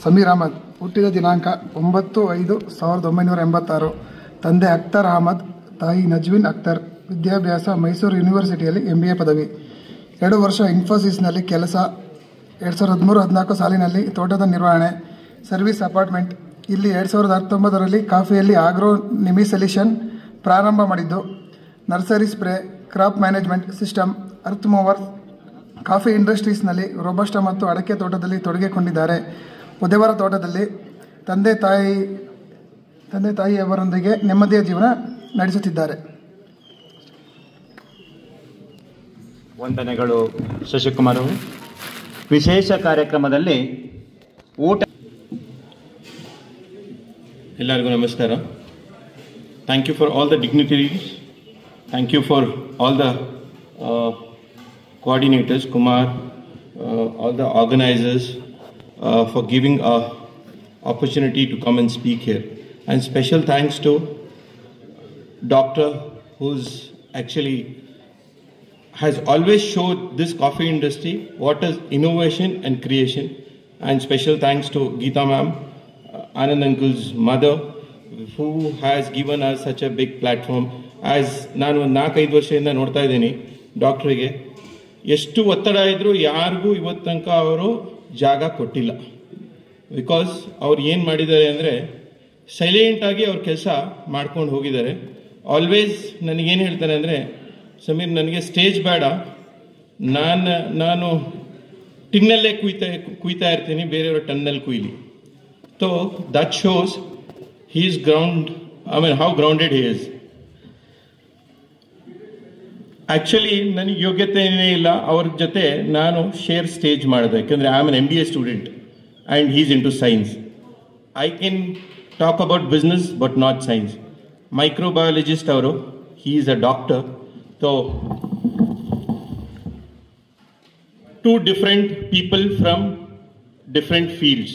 ಸಮೀರ್ ಅಹಮದ್ ಹುಟ್ಟಿದ ದಿನಾಂಕ 9/5/1986. ತಂದೆ ಅಖ್ತರ್ ಅಹಮದ್, ತಾಯಿ ನಜ್ವಿನ್ ಅಖ್ತರ್. ವಿದ್ಯಾಭ್ಯಾಸ ಮೈಸೂರು ಯೂನಿವರ್ಸಿಟಿಯಲ್ಲಿ MBA ಪದವಿ. 2 ವರ್ಷ ಇನ್ಫೋಸಿಸ್ನಲ್ಲಿ ಕೆಲಸ. 2013-14 ಸಾಲಿನಲ್ಲಿ ತೋಟದ ನಿರ್ವಹಣೆ, ಸರ್ವಿಸ್ ಅಪಾರ್ಟ್ಮೆಂಟ್. ಇಲ್ಲಿ 2019ರಲ್ಲಿ ಕಾಫಿಯಲ್ಲಿ ಆಗ್ರೋ ನಿಮಿಸೆಲಿಷನ್ ಪ್ರಾರಂಭ ಮಾಡಿದ್ದು. Nursery spray, crop management system, earth mover, coffee ಇಂಡಸ್ಟ್ರೀಸ್ನಲ್ಲಿ ರೋಬಸ್ಟ ಮತ್ತು ಅಡಕೆ ತೋಟದಲ್ಲಿ ತೊಡಗಿಕೊಂಡಿದ್ದಾರೆ. ಉದಯವರ ತೋಟದಲ್ಲಿ ತಂದೆ ತಾಯಿಯವರೊಂದಿಗೆ ನೆಮ್ಮದಿಯ ಜೀವನ ನಡೆಸುತ್ತಿದ್ದಾರೆ. ವಂದನೆಗಳು ಶಶಿಕುಮಾರ್ ಅವರು. ವಿಶೇಷ ಕಾರ್ಯಕ್ರಮದಲ್ಲಿ ಊಟ. ಎಲ್ಲರಿಗೂ ನಮಸ್ಕಾರ. Thank you for all the dignitaries. Thank you for all the coordinators, Kumar, all the organizers for giving a opportunity to come and speak here. And special thanks to Doctor, who's actually has always showed this coffee industry what is innovation and creation. And special thanks to Geeta ma'am, Anand uncle's mother, who has given us such a big platform. As ನಾನು 4-5 ವರ್ಷದಿಂದ ನೋಡ್ತಾ ಇದ್ದೀನಿ ಡಾಕ್ಟ್ರಿಗೆ ಎಷ್ಟು ಒತ್ತಡ ಇದ್ರೂ ಯಾರಿಗೂ ಇವತ್ತು ತನಕ ಅವರು ಜಾಗ ಕೊಟ್ಟಿಲ್ಲ. ಬಿಕಾಸ್ ಅವ್ರು ಏನು ಮಾಡಿದ್ದಾರೆ ಅಂದರೆ ಸೈಲೆಂಟಾಗಿ ಅವ್ರ ಕೆಲಸ ಮಾಡ್ಕೊಂಡು ಹೋಗಿದ್ದಾರೆ. ಆಲ್ವೇಸ್ ನನಗೇನು ಹೇಳ್ತಾರೆ ಅಂದರೆ, ಸಮೀರ್ ನನಗೆ ಸ್ಟೇಜ್ ಬೇಡ, ನಾನು ಟಿನ್ನಲ್ಲೇ ಕುಯ್ತಾ ಇರ್ತೀನಿ, ಬೇರೆಯವ್ರ ಟನ್ನಲ್ಲಿ ಕುಯ್ಲಿ. So that shows he is how grounded he is. Actually ನನಗೆ ಯೋಗ್ಯತೆ ಏನೇ ಇಲ್ಲ ಅವ್ರ ಜೊತೆ ನಾನು ಶೇರ್ ಸ್ಟೇಜ್ ಮಾಡಿದೆ. ಯಾಕಂದರೆ I am an MBA student and he's into science. I can talk about business but not science. Microbiologist ಅವರು, he is a doctor. So 2 different people from different fields.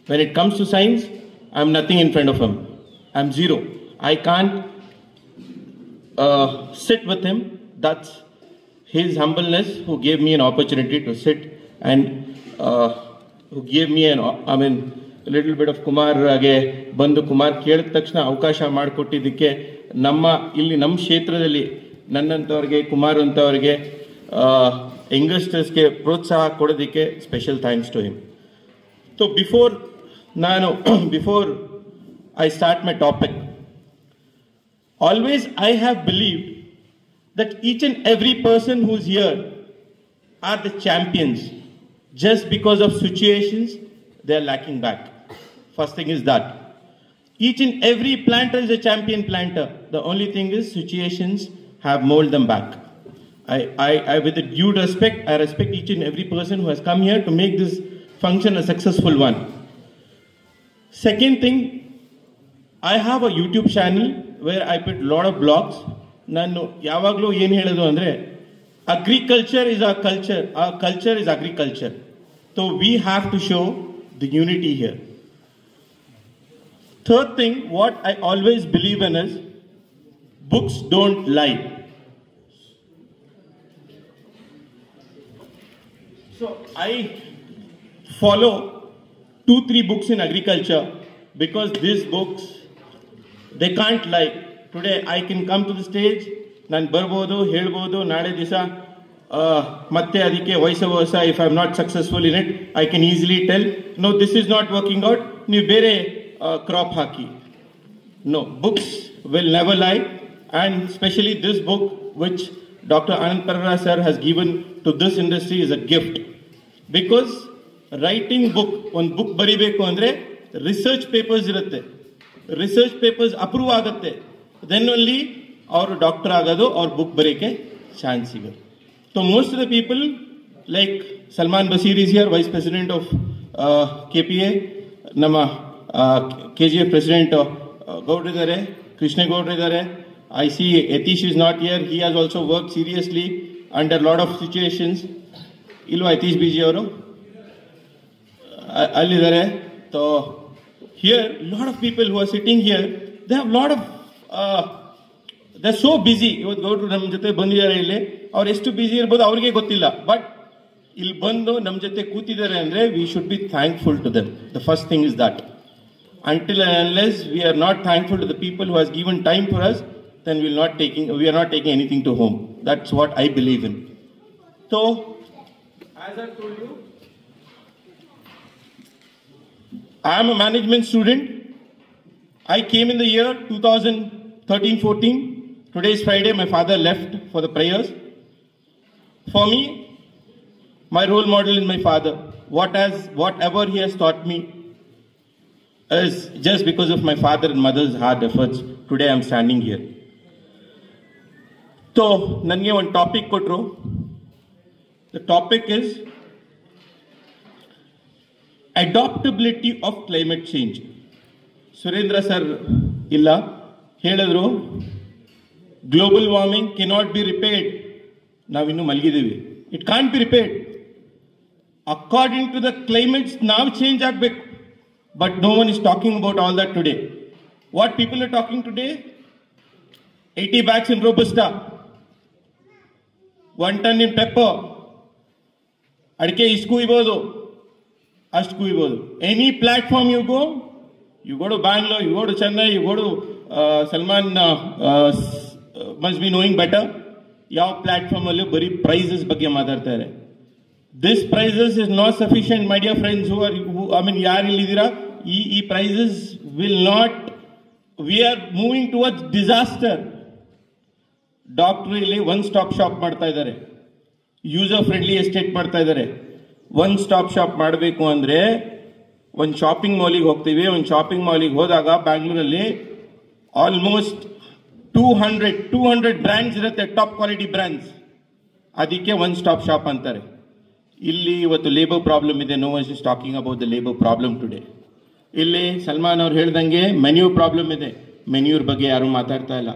When it comes to science, I am nothing in front of him. I am zero. I can't sit with him. That's his humbleness who gave me an opportunity to sit and who gave me a little bit of Kumar age ಬಂದು ಕುಮಾರ್ ಕೇಳಿದ ತಕ್ಷಣ ಅವಕಾಶ ಮಾಡಿಕೊಟ್ಟಿದ್ದಕ್ಕೆ ಇಲ್ಲಿ ನಮ್ಮ ಕ್ಷೇತ್ರದಲ್ಲಿ ನನ್ನಂಥವ್ರಿಗೆ, ಕುಮಾರ್ ಅಂತವ್ರಿಗೆ, ಯಂಗಸ್ಟರ್ಸ್ಗೆ ಪ್ರೋತ್ಸಾಹ ಕೊಡೋದಕ್ಕೆ special thanks to him. So before I start my topic, always I have believed that each and every person who's here are the champions. Just because of situations, they are lacking back. First thing is that. Each and every planter is a champion planter. The only thing is situations have molded them back. I with a due respect, I respect each and every person who has come here to make this function a successful one. Second thing, I have a YouTube channel where I put a lot of blogs. ನಾನು ಯಾವಾಗಲೂ ಏನು ಹೇಳೋದು ಅಂದರೆ, agriculture is our culture is agriculture. So we have to show the unity here. Third thing, what I always believe in is, books don't lie. So I follow 2-3 books in agriculture because these books, they can't lie. Today I can come to the stage, ನಾನು ಬರ್ಬೋದು, ಹೇಳ್ಬೋದು, ನಾಳೆ ದಿವಸ ಮತ್ತೆ ಅದಕ್ಕೆ ವಯಸ್ಸ if I am not successful in it, I can easily tell, no this is not working out, ನೀವು ಬೇರೆ ಕ್ರಾಪ್ ಹಾಕಿ. No, books will never lie. And specially this book which doctor Anand Parra sir has given to this industry is a gift. Because writing book, ಒಂದು book ಬರಿಬೇಕು ಅಂದರೆ research papers ಇರುತ್ತೆ, research papers approve ಆಗುತ್ತೆ, then only ಅವರು doctor ಆಗೋದು, ಅವ್ರ book ಬರೆಯೋಕ್ಕೆ chance ಸಿಗೋದು. So most of the people like Salman Baseer is here, vice president of KPA. ನಮ್ಮ KGF ಪ್ರೆಸಿಡೆಂಟ್ ಗೌಡ್ರಿದ್ದಾರೆ, ಕೃಷ್ಣೇಗೌಡ್ರಿದ್ದಾರೆ. I see Yathish is not here, he has also work seriously under lot of situations. ಇಲ್ವಾ Yathish busy ಅವರು? ಅಲ್ಲಿದ್ದಾರೆ. So here lot of people who are sitting here, they have lot of they're so busy. ಇವತ್ತು ಗೌಡ್ರು ನಮ್ಮ ಜೊತೆ ಬಂದಿದ್ದಾರೆ ಇಲ್ಲಿ, ಅವ್ರು ಎಷ್ಟು ಬ್ಯುಸಿ ಇರ್ಬೋದು ಅವ್ರಿಗೆ ಗೊತ್ತಿಲ್ಲ. ಬಟ್ ಇಲ್ಲಿ ಬಂದು ನಮ್ಮ ಜೊತೆ ಕೂತಿದ್ದಾರೆ ಅಂದರೆ we should be thankful to them. The first thing is that. Until and unless we are not thankful to the people who has given time for us, then we are not taking anything to home. That's what I believe in. So, as I told you, I am a management student. I came in the year 2013-14. Today is Friday. My father left for the prayers. For me, my role model is my father. Whatever he has taught me is just because of my father and mother's hard efforts. Today I am standing here. So, ನನಗೆ ಒಂದು topic ಕೊಟ್ಟರು. The topic is adaptability of climate change. Surendra sir ಇಲ್ಲ ಹೇಳಿದ್ರು, global warming cannot be repaired. ನಾವಿನ್ನೂ ಮಲಗಿದ್ದೀವಿ. It can't be repaired. According to the climates ನಾವು change ಆಗಬೇಕು. But no one is talking about all that today. What people are talking today? 80 bags in Robusta, 1 ton in pepper. Adike isku ibodu, ashku ibodu. Any platform you go to Bangalore, you go to Chennai, you go to Salman must be knowing better. Yav platform allu bari prices ಬಗ್ಗೆ ಮಾತಾಡ್ತಾರೆ. This prices is not sufficient, my dear friends ಯಾರು ಇಲ್ಲಿದ್ದೀರಾ, ಈ prices will not, we are moving towards disaster. Doctor ಇಲ್ಲಿ one stop shop ಮಾಡ್ತಾ ಇದ್ದಾರೆ, user friendly estate ಮಾಡ್ತಾ ಇದ್ದಾರೆ. One stop shop ಮಾಡಬೇಕು ಅಂದ್ರೆ ಒಂದು ಶಾಪಿಂಗ್ ಮಾಲಿಗೆ ಹೋಗ್ತೀವಿ. ಒಂದು ಶಾಪಿಂಗ್ ಮಾಲಿಗೆ ಹೋದಾಗ ಬ್ಯಾಂಗ್ಳೂರಲ್ಲಿ ಆಲ್ಮೋಸ್ಟ್ 200 ಬ್ರ್ಯಾಂಡ್ಸ್ ಇರುತ್ತೆ, ಟಾಪ್ ಕ್ವಾಲಿಟಿ ಬ್ರ್ಯಾಂಡ್ಸ್. ಅದಕ್ಕೆ ಒನ್ ಸ್ಟಾಪ್ ಶಾಪ್ ಅಂತಾರೆ. ಇಲ್ಲಿ ಇವತ್ತು ಲೇಬರ್ ಪ್ರಾಬ್ಲಮ್ ಇದೆ. No one is talking about the labour problem today. ಇಲ್ಲಿ ಸಲ್ಮಾನ್ ಅವ್ರು ಹೇಳ್ದಂಗೆ ಮೆನ್ಯೂರ್ ಪ್ರಾಬ್ಲಮ್ ಇದೆ. ಮೆನ್ಯೂರ್ ಬಗ್ಗೆ ಯಾರು ಮಾತಾಡ್ತಾ ಇಲ್ಲ.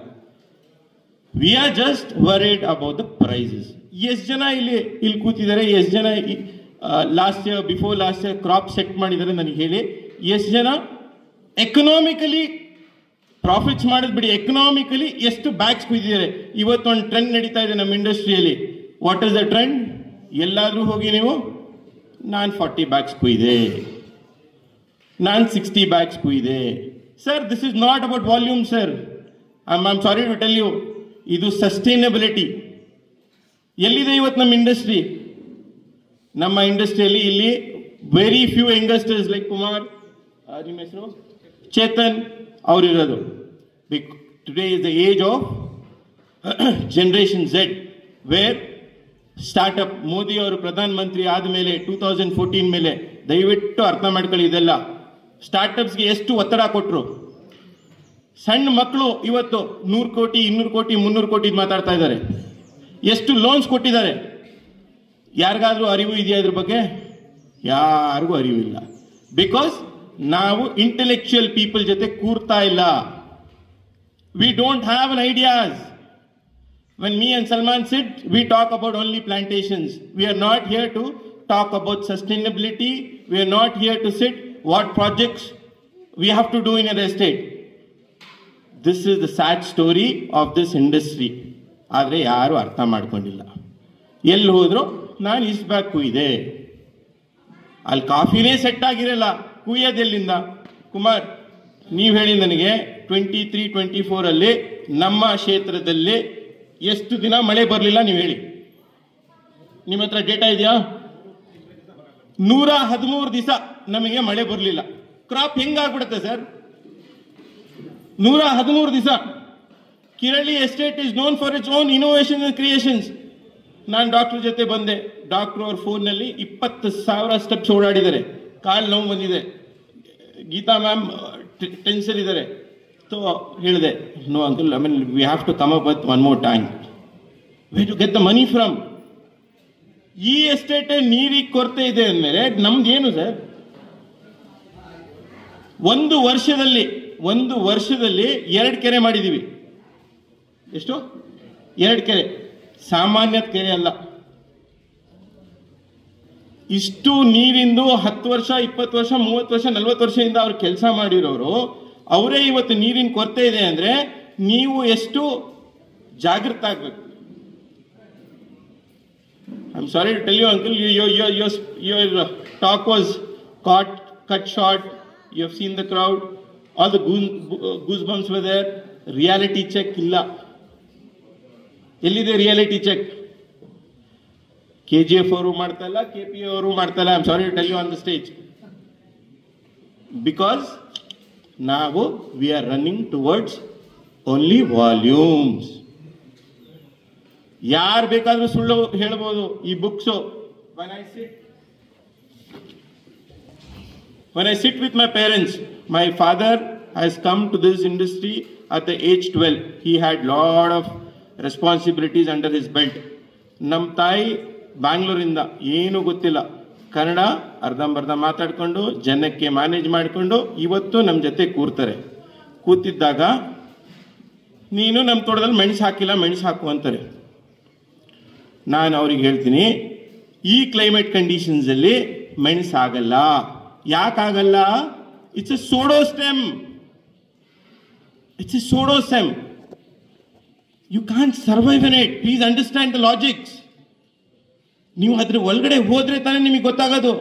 We are just worried about the prices. ಎಷ್ಟು ಜನ ಇಲ್ಲಿ ಕೂತಿದ್ದಾರೆ? ಎಷ್ಟು ಜನ last year before last year crop set ಮಾಡಿದ್ದಾರೆ ನನಗೆ ಹೇಳಿ. ಎಷ್ಟು ಜನ ಎಕನಾಮಿಕಲಿ ಪ್ರಾಫಿಟ್ಸ್ ಮಾಡೋದು ಬಿಡಿ, ಎಕನಾಮಿಕಲಿ ಎಷ್ಟು ಬ್ಯಾಗ್ಸ್ ಕುಯ್ದಿದ್ದಾರೆ? ಇವತ್ತು ಒಂದು ಟ್ರೆಂಡ್ ನಡೀತಾ ಇದೆ ನಮ್ಮ ಇಂಡಸ್ಟ್ರಿಯಲ್ಲಿ. What is the trend? ಎಲ್ಲಾದ್ರೂ ಹೋಗಿ ನೀವು, ನಾನು 40 ಬ್ಯಾಗ್ಸ್ ಕುಯ್ದೆ, ನಾನು 60 ಬ್ಯಾಗ್ಸ್ ಕುಯ್ದೆ. Sir, this is not about volume sir. I am sorry to tell you, ಇದು ಸಸ್ಟೈನಬಿಲಿಟಿ. ಎಲ್ಲಿದೆ ಇವತ್ತು ನಮ್ಮ ಇಂಡಸ್ಟ್ರಿ? ನಮ್ಮ ಇಂಡಸ್ಟ್ರಿಯಲ್ಲಿ ಇಲ್ಲಿ very few youngsters like Kumar, ನಿಮ್ಮ ಹೆಸರು ಚೇತನ್ ಅವರಿರೋದು. Today is the age of generation Z, where startup. Modi ಅವರು ಪ್ರಧಾನ ಮಂತ್ರಿ ಆದಮೇಲೆ 2014 ಮೇಲೆ ದಯವಿಟ್ಟು ಅರ್ಥ ಮಾಡ್ಕೊಳ್ಳಿ, ಇದೆಲ್ಲ ಸ್ಟಾರ್ಟ್ಅಪ್ಸ್ಗೆ ಎಷ್ಟು ಒತ್ತಡ ಕೊಟ್ಟರು. ಸಣ್ಣ ಮಕ್ಕಳು ಇವತ್ತು 100 ಕೋಟಿ 200 ಕೋಟಿ 300 ಕೋಟಿ ಮಾತಾಡ್ತಾ ಇದ್ದಾರೆ. ಎಷ್ಟು ಲೋನ್ಸ್ ಕೊಟ್ಟಿದ್ದಾರೆ? ಯಾರಿಗಾದ್ರೂ ಅರಿವು ಇದೆಯಾ ಇದ್ರ ಬಗ್ಗೆ? ಯಾರಿಗೂ ಅರಿವು ಇಲ್ಲ. ಬಿಕಾಸ್ ನಾವು ಇಂಟೆಲೆಕ್ಚುಯಲ್ ಪೀಪಲ್ ಜೊತೆ ಕೂರ್ತಾ ಇಲ್ಲ. We don't have an ideas. When me and Salman sit, we talk about only plantations. We are not here to talk about sustainability. We are not here to sit what projects we have to do in a estate. This is the sad story of this industry. ಆದರೆ ಯಾರು ಅರ್ಥ ಮಾಡ್ಕೊಂಡಿಲ್ಲ. ಎಲ್ಲಿ ಹೋದ್ರು ನಾನು ಇಷ್ಟು bag ಕುಯ್ದೆ. ಅಲ್ಲಿ ಕಾಫಿನೇ set ಆಗಿರಲ್ಲ, ಕುಯ್ಯೋದೆಲ್ಲಿಂದ? ಕುಮಾರ್, ನೀವು ಹೇಳಿ ನನಗೆ, 23-24 ಅಲ್ಲಿ ನಮ್ಮ ಕ್ಷೇತ್ರದಲ್ಲಿ ಎಷ್ಟು ದಿನ ಮಳೆ ಬರಲಿಲ್ಲ ನೀವು ಹೇಳಿ? ನಿಮ್ಮ ಹತ್ರ ಡೇಟಾ ಇದೆಯಾ? 113 ದಿವಸ ನಮಗೆ ಮಳೆ ಬರಲಿಲ್ಲ. Crop ಹೆಂಗಾಗ್ಬಿಡುತ್ತೆ sir? 113 ದಿವಸ. Kirali estate is known for its own innovation and creations. ನಾನು ಡಾಕ್ಟರ್ ಜೊತೆ ಬಂದೆ. ಡಾಕ್ಟರ್ ಅವ್ರ ಫೋನ್ನಲ್ಲಿ 20,000 ಸ್ಟೆಪ್ಸ್ ಓಡಾಡಿದ್ದಾರೆ. ಕಾಲು ನೋವು ಬಂದಿದೆ. ಗೀತಾ ಮ್ಯಾಮ್ ಟೆನ್ಷನ್ ಇದ್ದಾರೆ. ಸೊ ಹೇಳಿದೆ, no uncle, I mean we have to come up with one more tank. Where to get the money from? ಈ ಎಸ್ಟೇಟ್ ನೀರಿಗೆ ಕೊರತೆ ಇದೆ ಅಂದಮೇಲೆ ನಮ್ದೇನು ಸರ್? ಒಂದು ವರ್ಷದಲ್ಲಿ 2 ಕೆರೆ ಮಾಡಿದೀವಿ. ಎಷ್ಟು? 2 ಕೆರೆ. ಸಾಮಾನ್ಯ ಕೆರೆ ಅಲ್ಲ. ಇಷ್ಟು ನೀರಿಂದು 10 ವರ್ಷ 20 ವರ್ಷ 30 ವರ್ಷ 40 ವರ್ಷದಿಂದ ಅವ್ರು ಕೆಲಸ ಮಾಡಿರೋರು, ಅವರೇ ಇವತ್ತು ನೀರಿನ ಕೊರತೆ ಇದೆ ಅಂದ್ರೆ ನೀವು ಎಷ್ಟು ಜಾಗೃತ ಆಗ್ಬೇಕು. I'm sorry to tell you, uncle, your talk was cut short. You have seen the crowd. All the goosebumps were there. Reality check illa. Ellide reality check? KGF ಅವರು ಮಾಡ್ತಾ ಇಲ್ಲ, KPA ಅವರು ಮಾಡ್ತಾ ಇಲ್ಲ. I'm sorry to tell you on the stage. Because now we are running towards only volumes. ಯಾರು ಬೇಕಾದ್ರೂ ಸುಳ್ಳು ಹೇಳ್ಬೋದು ಈ books. When I sit with my parents, my father has come to this industry at the age 12. He had lot of responsibilities under his belt. ನಮ್ಮ ತಾಯಿ ಬ್ಯಾಂಗ್ಳೂರಿಂದ ಏನೂ ಗೊತ್ತಿಲ್ಲ, ಕನ್ನಡ ಅರ್ಧಂಬರ್ಧ ಮಾತಾಡ್ಕೊಂಡು ಜನಕ್ಕೆ ಮ್ಯಾನೇಜ್ ಮಾಡಿಕೊಂಡು ಇವತ್ತು ನಮ್ಮ ಜೊತೆ ಕೂರ್ತಾರೆ. ಕೂತಿದ್ದಾಗ ನೀನು ನಮ್ಮ ತೋಟದಲ್ಲಿ ಮೆಣಸು ಹಾಕಿಲ್ಲ, ಮೆಣಸು ಹಾಕು ಅಂತಾರೆ. ನಾನು ಅವ್ರಿಗೆ ಹೇಳ್ತೀನಿ, ಈ ಕ್ಲೈಮೇಟ್ ಕಂಡೀಷನ್ಸ್ ಅಲ್ಲಿ ಮೆಣಸು ಆಗಲ್ಲ. ಯಾಕಾಗಲ್ಲ? It's a pseudostem. It's a pseudostem. You can't survive in it. Please understand the logics. ನೀವು ಅದ್ರ ಒಳಗಡೆ ಹೋದ್ರೆ ತಾನೇ ನಿಮಗೆ ಗೊತ್ತಾಗೋದು.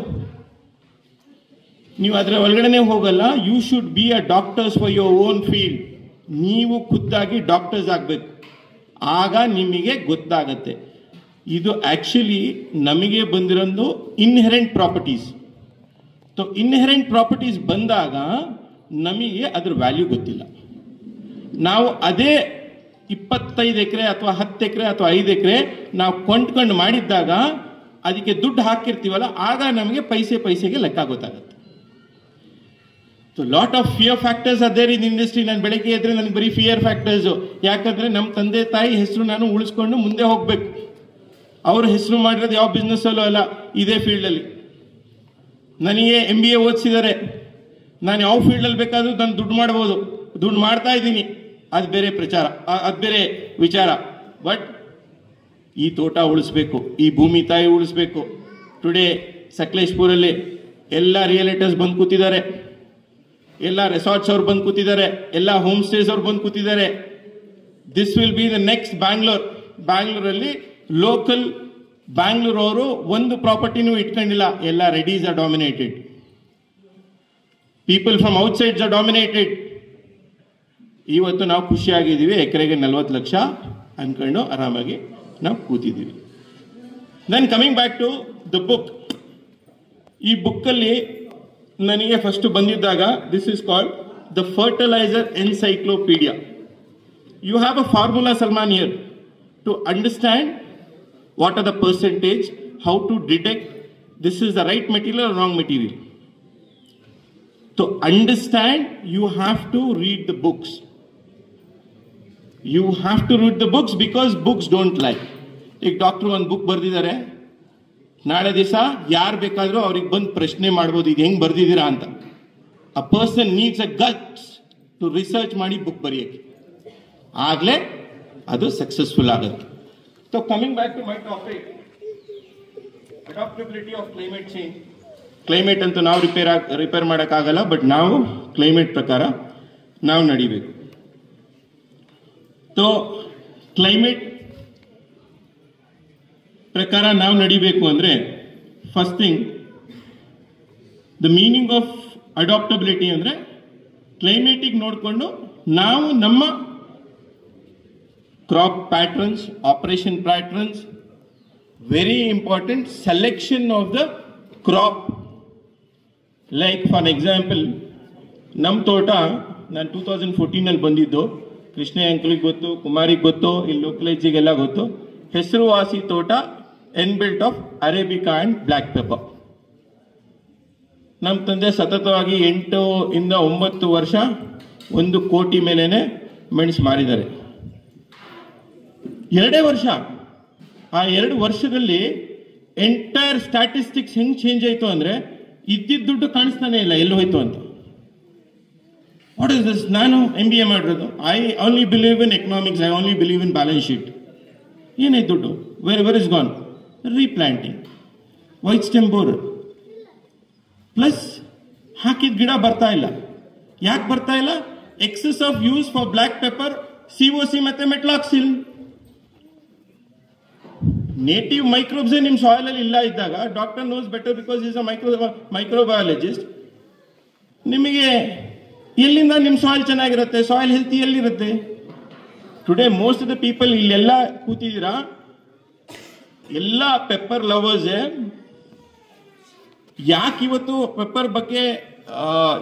ನೀವು ಅದರ ಒಳಗಡೆನೆ ಹೋಗಲ್ಲ. You should be a doctors for your own field. ನೀವು ಖುದ್ದಾಗಿ ಡಾಕ್ಟರ್ಸ್ ಆಗಬೇಕು, ಆಗ ನಿಮಗೆ ಗೊತ್ತಾಗತ್ತೆ. ಇದು ಆಕ್ಚುಲಿ ನಮಗೆ ಬಂದಿರೋದು ಇನ್ಹೆರೆಂಟ್ ಪ್ರಾಪರ್ಟೀಸ್. ಇನ್ಹೆರೆಂಟ್ ಪ್ರಾಪರ್ಟೀಸ್ ಬಂದಾಗ ನಮಗೆ ಅದ್ರ ವ್ಯಾಲ್ಯೂ ಗೊತ್ತಿಲ್ಲ. ನಾವು ಅದೇ 25 ಎಕರೆ ಅಥವಾ 10 ಎಕರೆ ಅಥವಾ 5 ಎಕರೆ ನಾವು ಕೊಂಡ್ಕೊಂಡು ಮಾಡಿದ್ದಾಗ ಅದಕ್ಕೆ ದುಡ್ಡು ಹಾಕಿರ್ತೀವಲ್ಲ, ಆಗ ನಮಗೆ ಪೈಸೆಗೆ ಲೆಕ್ಕ ಗೊತ್ತಾಗುತ್ತೆ. Lot of fear factors are there in industry. ನಾನು ಬೆಳಗ್ಗೆ ಎದ್ರೆ ನನಗೆ ಬರೀ ಫಿಯರ್ ಫ್ಯಾಕ್ಟರ್ಸ್. ಯಾಕಂದ್ರೆ ನಮ್ಮ ತಂದೆ ತಾಯಿ ಹೆಸರು ನಾನು ಉಳಿಸ್ಕೊಂಡು ಮುಂದೆ ಹೋಗ್ಬೇಕು. ಅವ್ರ ಹೆಸರು ಮಾಡಿರೋದು ಯಾವ ಬಿಸ್ನೆಸ್ ಅಲ್ಲೂ ಅಲ್ಲ, ಇದೇ ಫೀಲ್ಡಲ್ಲಿ. ನನಗೆ MBA ಓದಿಸಿದ್ದಾರೆ. ನಾನು ಯಾವ ಫೀಲ್ಡಲ್ಲಿ ಬೇಕಾದ್ರೂ ನಾನು ದುಡ್ಡು ಮಾಡ್ಬೋದು, ದುಡ್ಡು ಮಾಡ್ತಾ ಇದ್ದೀನಿ, ಅದು ಬೇರೆ ಅದು ಬೇರೆ ವಿಚಾರ. ಬಟ್ ಈ ತೋಟ ಉಳಿಸ್ಬೇಕು, ಈ ಭೂಮಿ ತಾಯಿ ಉಳಿಸ್ಬೇಕು. ಟುಡೇ ಸಕಲೇಶ್ಪುರಲ್ಲಿ ಎಲ್ಲ ರಿಯಲೇಟರ್ಸ್ ಬಂದು ಕೂತಿದ್ದಾರೆ, ಎಲ್ಲ ರೆಸಾರ್ಟ್ಸ್ ಅವ್ರು ಬಂದು ಕೂತಿದ್ದಾರೆ, ಎಲ್ಲ ಹೋಮ್ ಸ್ಟೇಸ್ ಅವ್ರು ಬಂದು ಕೂತಿದ್ದಾರೆ. This will be the next Bangalore. ಬ್ಯಾಂಗ್ಳೂರಲ್ಲಿ ಲೋಕಲ್ ಬ್ಯಾಂಗ್ಳೂರ್ ಅವರು ಒಂದು ಪ್ರಾಪರ್ಟಿನೂ ಇಟ್ಕೊಂಡಿಲ್ಲ. ಎಲ್ಲ Reddys are dominated. People from outsides are dominated. ಇವತ್ತು ನಾವು ಖುಷಿಯಾಗಿದ್ದೀವಿ, ಎಕರೆಗೆ 40 ಲಕ್ಷ ಅನ್ಕೊಂಡು ಆರಾಮಾಗಿ ನಾವು ಕೂತಿದ್ದೀವಿ. Then coming back to the book. ಈ ಬುಕ್ಕಲ್ಲಿ ನನಗೆ ಫಸ್ಟ್ ಬಂದಿದ್ದಾಗ, this is called the fertiliser encyclopedia. You have a formula, Salman, here to understand what are the percentage, how to detect this is the right material or wrong material. To understand, you have to read the books. You have to read the books because books don't lie. ಈಗ doctor ಒಂದು book ಬರ್ದಿದ್ದಾರೆ, ನಾಳೆ ದಿವಸ ಯಾರು ಬೇಕಾದರೂ ಅವ್ರಿಗೆ ಬಂದು ಪ್ರಶ್ನೆ ಮಾಡ್ಬೋದು, ಇದು ಹೆಂಗೆ ಬರ್ದಿದ್ದೀರಾ ಅಂತ. A person needs a guts to research ಮಾಡಿ ಬುಕ್ ಬರೆಯೋಕ್ಕೆ, ಆಗಲೇ ಅದು ಸಕ್ಸಸ್ಫುಲ್ ಆಗುತ್ತೆ. So coming back to my topic, adaptability of climate change. Climate ಅಂತೂ ನಾವು ರಿಪೇರ್ ಮಾಡೋಕ್ಕಾಗಲ್ಲ, ಬಟ್ ನಾವು ಕ್ಲೈಮೇಟ್ ಪ್ರಕಾರ ನಾವು ನಡಿಬೇಕು. ಸೊ ಕ್ಲೈಮೇಟ್ ಪ್ರಕಾರ ನಾವು ನಡಿಬೇಕು ಅಂದರೆ, first thing, the meaning of adaptability ಅಂದರೆ ಕ್ಲೈಮೇಟಿಗೆ ನೋಡಿಕೊಂಡು ನಾವು ನಮ್ಮ crop patterns, operation patterns, very important, selection of the crop. Like for example, ನಮ್ಮ ತೋಟ ನಾನು 2014 ಬಂದಿದ್ದು. ಕೃಷ್ಣ ಅಂಕಲ್ಗೆ ಗೊತ್ತು, ಕುಮಾರಿಗೆ ಗೊತ್ತು, ಇಲ್ಲಿ ಲೋಕಲೈಜಿಗೆಲ್ಲ ಗೊತ್ತು. ಹೆಸರುವಾಸಿ ತೋಟ inbuilt of arabica and black pepper. ನಮ್ಮ ತಂದೆ ಸತತವಾಗಿ 8 ಇಂದ 9 ವರ್ಷ 1 ಕೋಟಿ ಮೇಲೇನೆ ಮೆಣಸು ಮಾರಿದ್ದಾರೆ. 2 ವರ್ಷ. ಆ 2 ವರ್ಷದಲ್ಲಿ ಎಂಟೈರ್ ಸ್ಟ್ಯಾಟಿಸ್ಟಿಕ್ಸ್ ಹೆಂಗ್ ಚೇಂಜ್ ಆಯ್ತು ಅಂದ್ರೆ, ಇದ್ದಿದ್ದ ದುಡ್ಡು ಕಾಣಿಸ್ತಾನೆ ಇಲ್ಲ, ಎಲ್ಲಿ ಹೋಯ್ತು ಅಂತ. What is this? ನಾನು MBA ಮಾಡಿರೋದು. I only believe in economics, I only believe in balance sheet. ಏನಾಯ್ತು ದುಡ್ಡು? Where is gone? Replanting, white stem bore. Plus ಹಾಕಿದ ಗಿಡ ಬರ್ತಾ ಇಲ್ಲ. ಯಾಕೆ ಬರ್ತಾ ಇಲ್ಲ? Excess of use for black pepper, COC ಮತ್ತೆ ಮೆಟ್ಲಾಕ್ಸಿಲ್. ನೇಟಿವ್ ಮೈಕ್ರೋಬ್ಸೇ ನಿಮ್ಮ ಸಾಯಿಲಲ್ಲಿ ಇಲ್ಲ ಇದ್ದಾಗ doctor knows better because is a microbiologist. ನಿಮಗೆ ಎಲ್ಲಿಂದ ನಿಮ್ಮ ಸಾಯಿಲ್ ಚೆನ್ನಾಗಿರುತ್ತೆ, ಸಾಯಿಲ್ ಹೆಲ್ತಿ ಎಲ್ಲಿರುತ್ತೆ? Today most of the people ಇಲ್ಲೆಲ್ಲ ಕೂತಿದ್ದೀರಾ, ಎಲ್ಲ ಪೆಪ್ಪರ್ ಲವರ್ಸ್. ಯಾಕೆ ಇವತ್ತು ಪೆಪ್ಪರ್ ಬಗ್ಗೆ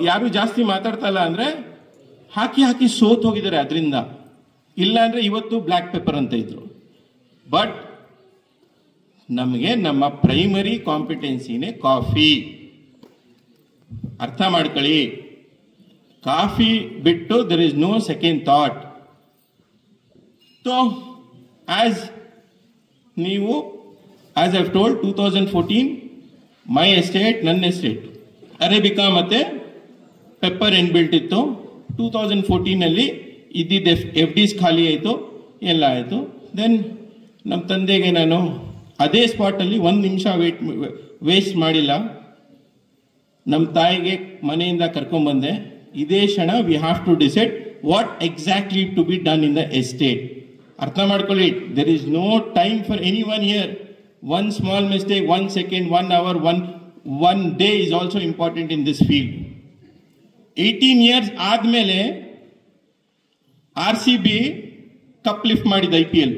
ಯಾರು ಜಾಸ್ತಿ ಮಾತಾಡ್ತಾ ಇಲ್ಲ ಅಂದ್ರೆ ಹಾಕಿ ಸೋತ್ ಹೋಗಿದ್ದಾರೆ ಅದರಿಂದ. ಇಲ್ಲ ಅಂದ್ರೆ ಇವತ್ತು ಬ್ಲ್ಯಾಕ್ ಪೆಪ್ಪರ್ ಅಂತ ಇದ್ರು. ಬಟ್ ನಮಗೆ ನಮ್ಮ ಪ್ರೈಮರಿ ಕಾಂಪಿಟೆನ್ಸಿನೇ ಕಾಫಿ. ಅರ್ಥ ಮಾಡ್ಕೊಳ್ಳಿ, ಕಾಫಿ ಬಿಟ್ಟು there is no second thought. So as I've told 2014 my estate, ನನ್ನ ಎಸ್ಟೇಟ್ ಅರೇಬಿಕಾ ಮತ್ತೆ ಪೆಪ್ಪರ್ ಎನ್ಬಿಲ್ಟ್ ಇತ್ತು. 2014 ಇದ್ದಿದ್ದ FDs ಖಾಲಿ ಆಯಿತು, ಎಲ್ಲ ಆಯಿತು. ದೆನ್ ನಮ್ಮ ತಂದೆಗೆ ನಾನು ಅದೇ ಸ್ಪಾಟಲ್ಲಿ 1 ನಿಮಿಷ ವೇಸ್ಟ್ ಮಾಡಿಲ್ಲ. ನಮ್ಮ ತಾಯಿಗೆ ಮನೆಯಿಂದ ಕರ್ಕೊಂಡ್ಬಂದೆ. ಇದೇ ಕ್ಷಣ we have to decide what exactly to be done in the estate. ಅರ್ಥ ಮಾಡ್ಕೊಳ್ಳಿ, there is no time for any one here. 1 small mistake, 1 second, 1 hour, 1 day is also important in this field. 18 years ಆದ್ಮೇಲೆ RCB cup lift ಮಾಡಿದ IPL.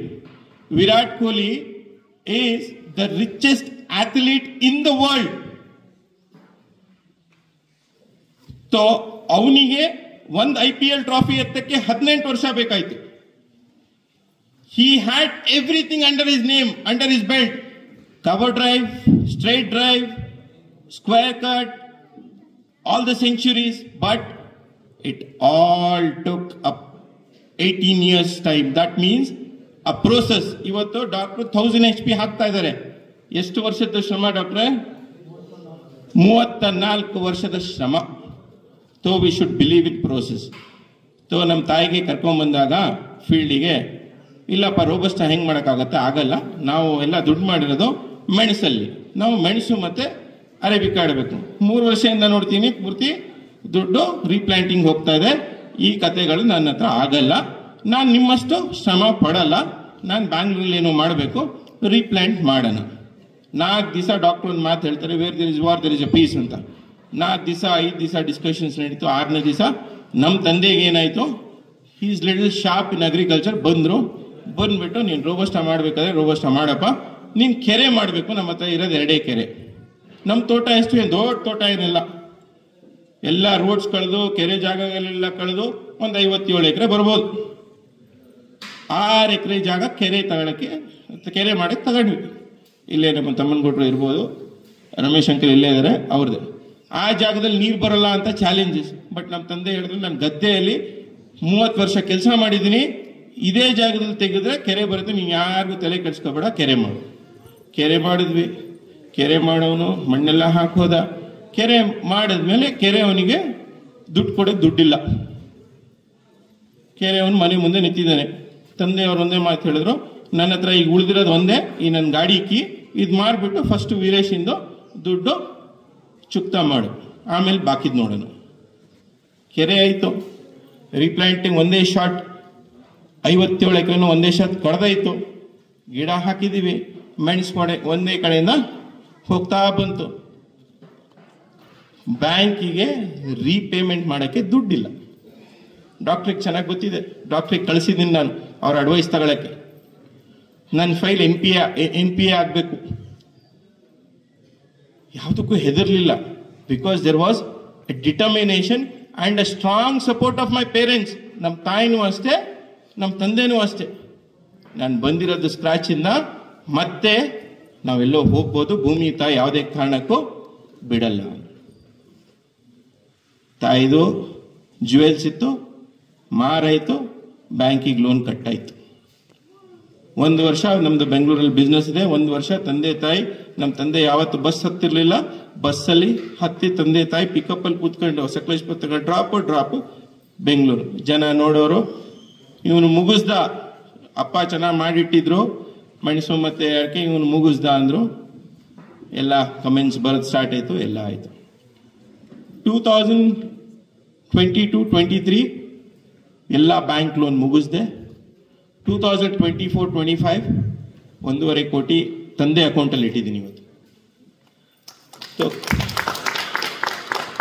Virat Kohli is the richest athlete in the world. So ಅವನಿಗೆ ಒಂದು IPL trophy ಎತ್ತಕ್ಕೆ 18 ವರ್ಷ ಬೇಕಾಯ್ತು. He had everything under his name, under his belt. Cover drive, straight drive, square cut, all the centuries, but it all took up 18 years time. That means a process. ಇವತ್ತು doctor 1000 HP ಹಾಕ್ತಾ ಇದ್ದಾರೆ. ಎಷ್ಟು ವರ್ಷದ ಶ್ರಮ ಡಾಕ್ಟ್ರೆ? 34 ವರ್ಷದ ಶ್ರಮ. So we should believe in process. So ನಮ್ಮ ತಾಯಿಗೆ ಕರ್ಕೊಂಡ್ಬಂದಾಗ ಫೀಲ್ಡಿಗೆ, ಇಲ್ಲಪ್ಪ ರೋಬಸ್ಟ ಹೆಂಗೆ ಮಾಡೋಕ್ಕಾಗತ್ತೆ? ಆಗಲ್ಲ, ನಾವು ಎಲ್ಲ ದುಡ್ಡು ಮಾಡಿರೋದು ಮೆಣಸಲ್ಲಿ, ನಾವು ಮೆಣಸು ಮತ್ತೆ ಅರೇಬಿಕಾ ಆಡಬೇಕು. 3 ವರ್ಷದಿಂದ ನೋಡ್ತೀನಿ ಪೂರ್ತಿ ದುಡ್ಡು ರೀಪ್ಲಾಂಟಿಂಗ್ ಹೋಗ್ತಾ ಇದೆ. ಈ ಕತೆಗಳು ನನ್ನ ಹತ್ರ ಆಗಲ್ಲ, ನಾನು ನಿಮ್ಮಷ್ಟು ಶ್ರಮ ಪಡಲ್ಲ, ನಾನು ಬ್ಯಾಂಗ್ಳೂರಲ್ಲಿ ಏನೋ ಮಾಡಬೇಕು, ರೀಪ್ಲಾಂಟ್ ಮಾಡೋಣ. 4 ದಿವಸ ಡಾಕ್ಟರ್ ಒಂದು ಮಾತು ಹೇಳ್ತಾರೆ, where there is war there is a peace ಅಂತ. 4 ದಿವಸ 5 ದಿವಸ ಡಿಸ್ಕಷನ್ಸ್ ನಡೀತು. 6ನೇ ದಿವಸ ನಮ್ಮ ತಂದೆಗೆ ಏನಾಯ್ತು, is little sharp in agriculture. ಬಂದ್ಬಿಟ್ಟು ನೀನು ರೋಬಸ್ಟ ಮಾಡಬೇಕಾದ್ರೆ ರೋಬಸ್ಟ ಮಾಡಪ್ಪ, ನೀನು ಕೆರೆ ಮಾಡಬೇಕು. ನಮ್ಮ ಹತ್ರ ಇರೋದು 2 ಕೆರೆ. ನಮ್ಮ ತೋಟ ಎಷ್ಟು, ಏನು ದೊಡ್ಡ ತೋಟ ಏನಿಲ್ಲ, ಎಲ್ಲ ರೋಡ್ಸ್ ಕಳೆದು ಕೆರೆ ಜಾಗಗಳೆಲ್ಲ ಕಳೆದು ಒಂದು 57 ಎಕರೆ ಬರ್ಬೋದು. 6 ಎಕರೆ ಜಾಗ ಕೆರೆ ಮಾಡಕ್ಕೆ ತಗೊಂಡ್ವಿ. ಇಲ್ಲೇ ನಮ್ಮ ತಮ್ಮನಗೌಡರು ಇರ್ಬೋದು, ರಮೇಶ್ ಅಂಕಲ್ ಇಲ್ಲೇ ಇದ್ದಾರೆ, ಅವ್ರದ್ದು. ಆ ಜಾಗದಲ್ಲಿ ನೀರು ಬರಲ್ಲ ಅಂತ ಚಾಲೆಂಜಸ್. ಬಟ್ ನಮ್ಮ ತಂದೆ ಹೇಳಿದ್ರು, ನಾನು ಗದ್ದೆಯಲ್ಲಿ 30 ವರ್ಷ ಕೆಲಸ ಮಾಡಿದ್ದೀನಿ, ಇದೇ ಜಾಗದಲ್ಲಿ ತೆಗೆದ್ರೆ ಕೆರೆ ಬರುತ್ತೆ, ನೀನು ಯಾರಿಗೂ ತಲೆ ಕೆಡಿಸ್ಕೋಬೇಡ, ಕೆರೆ ಮಾಡು. ಕೆರೆ ಮಾಡಿದ್ವಿ. ಕೆರೆ ಮಾಡೋನು ಮಣ್ಣೆಲ್ಲ ಹಾಕೋದ. ಕೆರೆ ಮಾಡಿದ್ಮೇಲೆ ಕೆರೆ ಅವನಿಗೆ ದುಡ್ಡು ಕೊಡೋದು ದುಡ್ಡಿಲ್ಲ. ಕೆರೆ ಅವನು ಮನೆ ಮುಂದೆ ನಿಂತಿದ್ದಾನೆ. ತಂದೆಯವರು ಒಂದೇ ಮಾತು ಹೇಳಿದ್ರು, ನನ್ನ ಹತ್ರ ಈಗ ಉಳಿದಿರೋದು ಒಂದೇ, ಈ ನನ್ನ ಗಾಡಿ ಕೀ, ಇದು ಮಾಡಿಬಿಟ್ಟು ಫಸ್ಟ್ ವೀರೇಶಿಂದು ದುಡ್ಡು ಚುಕ್ತಾ ಮಾಡು, ಆಮೇಲೆ ಬಾಕಿದ್ ನೋಡೋಣ. ಕೆರೆ ಆಯಿತು. ರೀಪ್ಲಾಂಟಿಂಗ್ ಒಂದೇ ಶಾಟ್, 57 ಎಕರೆನೂ ಒಂದೇ ಶಾಟ್ ಕಡ್ದಾಯಿತು. ಗಿಡ ಹಾಕಿದ್ದೀವಿ, ಮೆಣಸು ಒಂದೇ ಕಡೆಯಿಂದ ಹೋಗ್ತಾ ಬಂತು. ಬ್ಯಾಂಕಿಗೆ ರೀಪೇಮೆಂಟ್ ಮಾಡೋಕ್ಕೆ ದುಡ್ಡಿಲ್ಲ. ಡಾಕ್ಟ್ರಿಗೆ ಚೆನ್ನಾಗಿ ಗೊತ್ತಿದೆ, ಡಾಕ್ಟ್ರಿಗೆ ಕಳಿಸಿದ್ದೀನಿ ನಾನು ಅವ್ರ ಅಡ್ವೈಸ್ ತಗೊಳ್ಳೋಕ್ಕೆ. ನನ್ನ ಫೈಲ್ NPA ಆಗಬೇಕು. ಯಾವುದಕ್ಕೂ ಹೆದರ್ಲಿಲ್ಲ, because there was a determination and a strong support of my parents. ನಮ್ಮ ತಾಯಿನೂ ಅಷ್ಟೇ, ನಮ್ಮ ತಂದೆನೂ ಅಷ್ಟೇ. ನಾನು ಬಂದಿರೋದು ಸ್ಕ್ರಾಚಿಂದ, ಮತ್ತೆ ನಾವೆಲ್ಲೋ ಹೋಗ್ಬೋದು, ಭೂಮಿ ತಾಯಿ ಯಾವುದೇ ಕಾರಣಕ್ಕೂ ಬಿಡಲ್ಲ. ತಾಯಿದು ಜ್ಯುವೆಲ್ಸ್ ಇತ್ತು, ಮಾರಾಯಿತು, ಬ್ಯಾಂಕಿಗೆ ಲೋನ್ ಕಟ್ಟಾಯಿತು. 1 ವರ್ಷ ನಮ್ಮದು ಬೆಂಗಳೂರಲ್ಲಿ ಬಿಸ್ನೆಸ್ ಇದೆ. 1 ವರ್ಷ ತಂದೆ ತಾಯಿ, ನಮ್ಮ ತಂದೆ ಯಾವತ್ತು ಬಸ್ ಹತ್ತಿರಲಿಲ್ಲ, ಬಸ್ಸಲ್ಲಿ ಹತ್ತಿ ತಂದೆ ತಾಯಿ ಪಿಕಪ್ಪಲ್ಲಿ ಕೂತ್ಕೊಂಡು ಸಕಲೇಶ್ಪುರ ಡ್ರಾಪು ಬೆಂಗಳೂರು. ಜನ ನೋಡೋರು, ಇವನು ಮುಗಿಸ್ದ, ಅಪ್ಪ ಚೆನ್ನಾಗಿ ಮಾಡಿಟ್ಟಿದ್ರು ಮೆಣಸು ಮತ್ತೆ ಅಡಿಕೆ, ಇವನು ಮುಗಿಸ್ದ ಅಂದರು. ಎಲ್ಲ ಕಮೆಂಟ್ಸ್ ಬರೋದು ಸ್ಟಾರ್ಟ್ ಆಯಿತು, ಎಲ್ಲ ಆಯಿತು. 2022-23 ಎಲ್ಲ ಬ್ಯಾಂಕ್ ಲೋನ್ ಮುಗಿಸ್ದೆ. 2024-25 1.5 ಕೋಟಿ ತಂದೆ ಅಕೌಂಟಲ್ಲಿ ಇಟ್ಟಿದ್ದೀನಿ ಇವತ್ತು.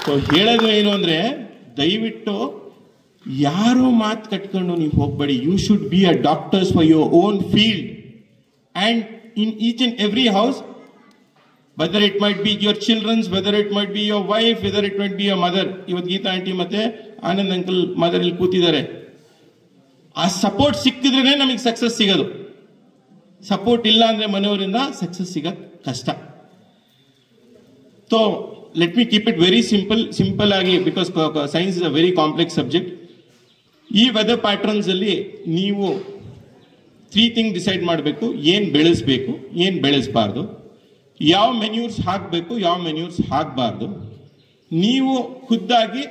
ಸೊ ಹೇಳೋದು ಏನು ಅಂದರೆ, ದಯವಿಟ್ಟು ಯಾರೋ ಮಾತು ಕಟ್ಕೊಂಡು ನೀವು ಹೋಗಬೇಡಿ. You should be a doctors for your own field and in each and every house, whether it might be your children's, whether it might be your wife, whether it might be your mother. ಇವತ್ತು Geetha aunty ಮತ್ತೆ Anand uncle mother ಇಲ್ಲಿ ಕೂತಿದ್ದಾರೆ. ಆ support ಸಿಕ್ಕಿದ್ರೇ ನಮಗೆ success ಸಿಗೋದು. Support ಇಲ್ಲ ಅಂದ್ರೆ ಮನೆಯವರಿಂದ success ಸಿಗೋದು ಕಷ್ಟ. So let me keep it very simple ಆಗಿ, because science is a very complex subject. ಈ ವೆದರ್ ಪ್ಯಾಟರ್ನ್ಸ್ ಅಲ್ಲಿ ನೀವು 3 ಥಿಂಗ್ ಡಿಸೈಡ್ ಮಾಡಬೇಕು. ಏನು ಬೆಳೆಸಬೇಕು, ಏನು ಬೆಳೆಸಬಾರ್ದು, ಯಾವ ಮೆನ್ಯೂರ್ಸ್ ಹಾಕಬೇಕು, ಯಾವ ಮೆನ್ಯೂರ್ಸ್ ಹಾಕಬಾರ್ದು. ನೀವು ಖುದ್ದಾಗಿ